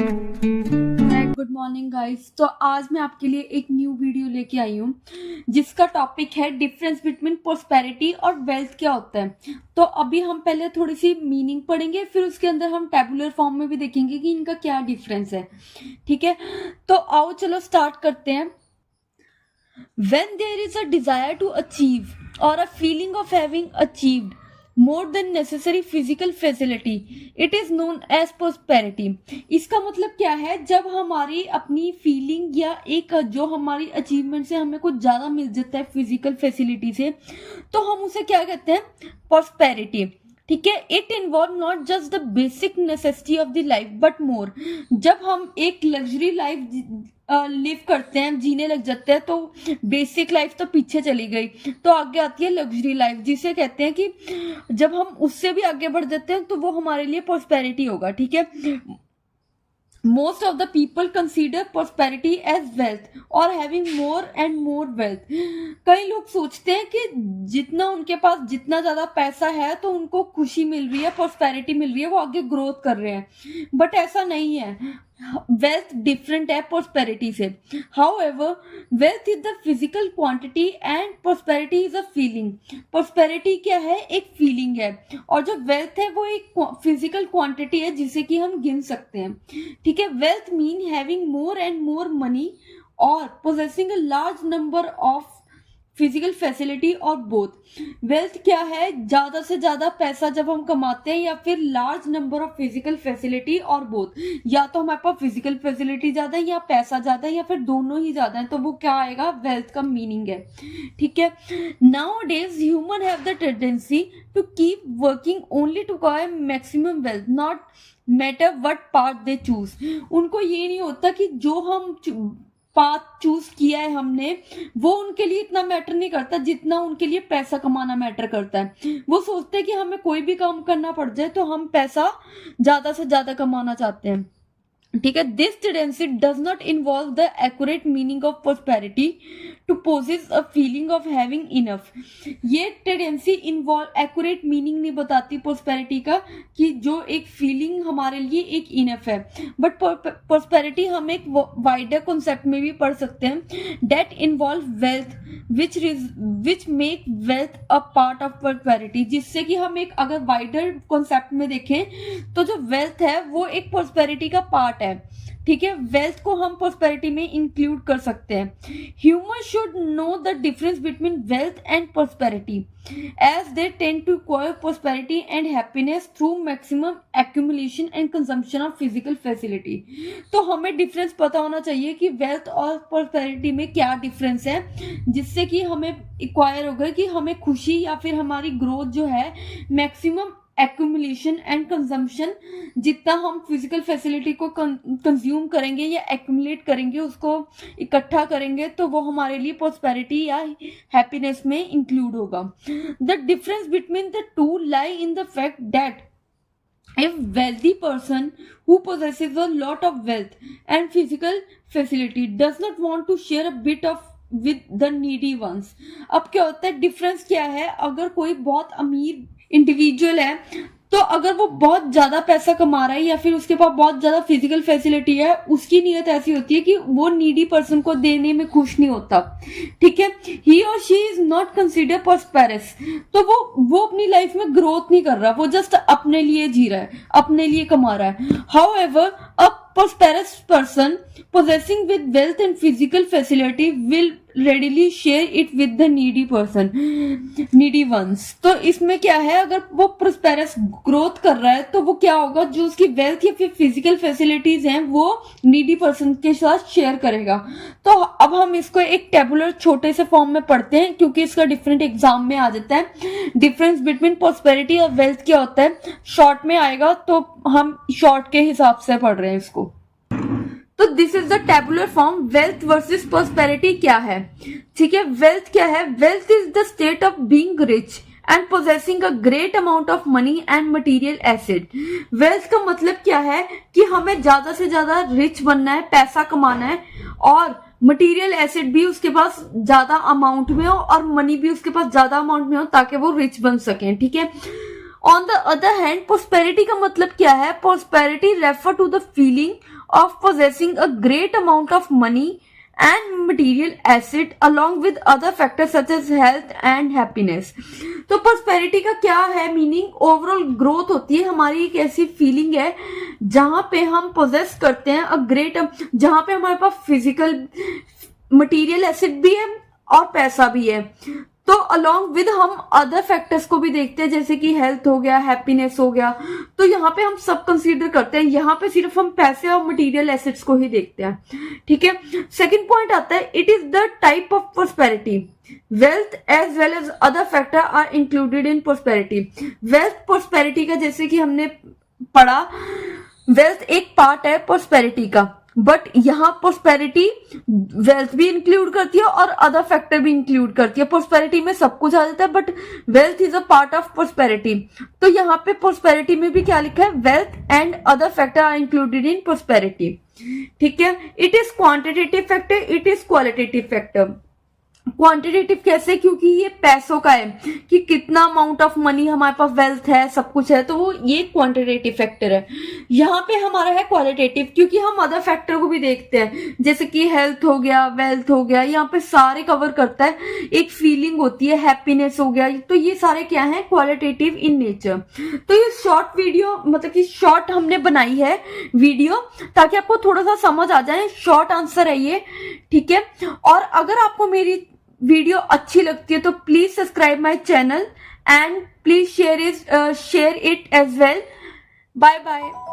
Good morning guys. तो आज मैं आपके लिए एक न्यू वीडियो लेके आई हूँ जिसका टॉपिक है डिफरेंस बिटवीन प्रोस्पेरिटी और वेल्थ क्या होता है। तो अभी हम पहले थोड़ी सी मीनिंग पढ़ेंगे, फिर उसके अंदर हम टेबुलर फॉर्म में भी देखेंगे कि इनका क्या डिफरेंस है। ठीक है, तो आओ चलो स्टार्ट करते हैं। When there is a desire to achieve or a feeling of having achieved more than necessary physical facility, it is known as prosperity। इसका मतलब क्या है, जब हमारी अपनी फीलिंग या एक जो हमारी अचीवमेंट से हमें कुछ ज्यादा मिल जाता है फिजिकल फैसिलिटी से, तो हम उसे क्या कहते हैं, प्रॉस्पेरिटी। ठीक है, it involve not just the basic necessity of the life but more. जब हम एक लग्जरी लाइफ लिव करते हैं, जीने लग जाते हैं, तो बेसिक लाइफ तो पीछे चली गई, तो आगे आती है लग्जरी लाइफ, जिसे कहते हैं कि जब हम उससे भी आगे बढ़ जाते हैं तो वो हमारे लिए प्रॉस्पेरिटी होगा। ठीक है, Most of the people consider prosperity as wealth or having more and more wealth। कई लोग सोचते हैं कि जितना उनके पास जितना ज्यादा पैसा है तो उनको खुशी मिल रही है, प्रॉस्पेरिटी मिल रही है, वो आगे ग्रोथ कर रहे हैं, बट ऐसा नहीं है। वेल्थ डिफरेंट है प्रॉस्पेरिटी से। However wealth is the physical quantity and prosperity is a feeling. Prosperity क्या है, एक फीलिंग है, और जो वेल्थ है वो एक फिजिकल क्वांटिटी है जिसे कि हम गिन सकते हैं। ठीक है, wealth mean having more and more money और possessing a large number of physical facility और बोथ। वेल्थ क्या है, ज्यादा से ज्यादा पैसा जब हम कमाते हैं, या फिर large number of physical facility और बोथ, या तो हमारे पास फिजिकल फैसिलिटी ज्यादा है या पैसा ज्यादा है या फिर दोनों ही ज्यादा है, तो वो क्या आएगा, वेल्थ का मीनिंग है। ठीक है, nowadays human have the tendency to keep working only to acquire maximum wealth, not matter what path they choose. उनको ये नहीं होता कि जो हम पाथ चूज किया है हमने, वो उनके लिए इतना मैटर नहीं करता जितना उनके लिए पैसा कमाना मैटर करता है। वो सोचते हैं कि हमें कोई भी काम करना पड़ जाए तो हम पैसा ज्यादा से ज्यादा कमाना चाहते हैं। ठीक है, this tendency does not involve the accurate meaning of prosperity to possess a feeling of having enough. ये टेंडेंसी इन्वॉल्व एक्यूरेट मीनिंग नहीं बताती प्रॉस्पेरिटी का, कि जो एक फीलिंग हमारे लिए एक इनफ है, बट प्रॉस्पेरिटी हम एक वाइडर कॉन्सेप्ट में भी पढ़ सकते हैं, that involve wealth which make wealth a part of prosperity. जिससे कि हम एक अगर वाइडर कॉन्सेप्ट में देखें तो जो वेल्थ है वो एक प्रॉस्पेरिटी का पार्ट है। ठीक है, वेल्थ को हम प्रॉस्पेरिटी में इंक्लूड कर सकते हैं। Human should know the difference between wealth and prosperity as they tend to acquire prosperity and happiness through maximum accumulation and consumption of physical facility. तो हमें डिफरेंस पता होना चाहिए कि वेल्थ और प्रॉस्पेरिटी में क्या डिफरेंस है, जिससे कि हमें एक्वायर होगा कि हमें खुशी या फिर हमारी ग्रोथ जो है मैक्सिमम एक्यूमुलेशन एंड कंजम्पशन, जितना हम फिजिकल फैसिलिटी को कंज्यूम करेंगे या एक्यूमुलेट करेंगे, उसको इकट्ठा करेंगे, तो वो हमारे लिए प्रॉस्पेरिटी या हैप्पीनेस में इंक्लूड होगा। The difference between the two lie in the fact that if wealthy person who possesses a lot of wealth and physical facility does not want to share a bit of with the needy ones। अब क्या होता है, difference क्या है, अगर कोई बहुत अमीर इंडिविजुअल है, तो अगर वो बहुत ज्यादा पैसा कमा रहा है या फिर उसके पास बहुत ज्यादा फिजिकल फैसिलिटी है, उसकी नीयत ऐसी होती है कि वो नीडी पर्सन को देने में खुश नहीं होता। ठीक है, ही और she is not consider prosperous. तो वो अपनी लाइफ में ग्रोथ नहीं कर रहा, वो जस्ट अपने लिए जी रहा है, अपने लिए कमा रहा है। However a prosperous person possessing with wealth and physical facility will readily share it with the needy ones। तो इसमें क्या है, अगर वो prosperous ग्रोथ कर रहा है तो वो क्या होगा, जो उसकी वेल्थ या फिर फिजिकल फैसिलिटीज हैं वो नीडी पर्सन के साथ शेयर करेगा। तो अब हम इसको एक टेबुलर छोटे से फॉर्म में पढ़ते हैं, क्योंकि इसका डिफरेंट एग्जाम में आ जाता है। डिफरेंस बिटवीन प्रॉस्पेरिटी और वेल्थ क्या होता है, शॉर्ट में आएगा, तो हम शॉर्ट के हिसाब से पढ़ रहे हैं इसको। तो this is the tabular form. Wealth versus prosperity क्या है। ठीक है, वेल्थ क्या है, wealth is the state of being rich and possessing a great amount of money and material asset. Wealth का मतलब क्या है कि हमें ज्यादा से ज्यादा रिच बनना है, पैसा कमाना है, और मटेरियल एसेट भी उसके पास ज्यादा अमाउंट में हो और मनी भी उसके पास ज्यादा अमाउंट में हो, ताकि वो रिच बन सके। ठीक है, on the other hand prosperity का मतलब क्या है? Prosperity refer to the feeling of possessing a great amount of money and material asset along with other factors such as health and happiness. तो प्रोस्पेरिटी का क्या है मीनिंग? ओवरऑल ग्रोथ होती है हमारी, एक ऐसी फीलिंग है जहां पे हम पोजेस करते हैं अ ग्रेट, जहां पे हमारे पास फिजिकल मटीरियल एसेट भी है और पैसा भी है। तो अलॉन्ग विद हम अदर फैक्टर्स को भी देखते हैं, जैसे कि हेल्थ हो गया, हैप्पीनेस हो गया। तो यहाँ पे हम सब कंसीडर करते हैं, यहाँ पे सिर्फ हम पैसे और मटेरियल एसेट्स को ही देखते हैं। ठीक है, सेकंड पॉइंट आता है, it is the type of prosperity. Wealth as well as other factor are included in prosperity. Wealth prosperity का, जैसे कि हमने पढ़ा, वेल्थ एक पार्ट है प्रोस्पेरिटी का, बट यहाँ प्रोस्पेरिटी वेल्थ भी इंक्लूड करती है और अदर फैक्टर भी इंक्लूड करती है। प्रोस्पेरिटी में सब कुछ आ जाता है, but wealth is a part of prosperity. तो यहाँ पे प्रोस्पेरिटी में भी क्या लिखा है? Wealth and other factor are included in prosperity. ठीक है, it is quantitative factor, it is qualitative factor. Quantitative कैसे? क्योंकि ये पैसों का है कि कितना अमाउंट ऑफ मनी हमारे पास, वेल्थ है, सब कुछ है, तो वो ये क्वांटिटेटिव फैक्टर है। यहाँ पे हमारा है क्वालिटेटिव, क्योंकि हम अदर फैक्टर को भी देखते हैं, जैसे कि हेल्थ हो गया, वेल्थ हो गया, यहाँ पे सारे कवर करता है। एक फीलिंग होती है, हैप्पीनेस हो गया, तो ये सारे क्या है? Qualitative in nature. तो ये शॉर्ट वीडियो, मतलब कि शॉर्ट हमने बनाई है वीडियो, ताकि आपको थोड़ा सा समझ आ जाए। शॉर्ट आंसर है ये, ठीक है। और अगर आपको मेरी वीडियो अच्छी लगती है तो please subscribe my channel and please share it as well. Bye bye.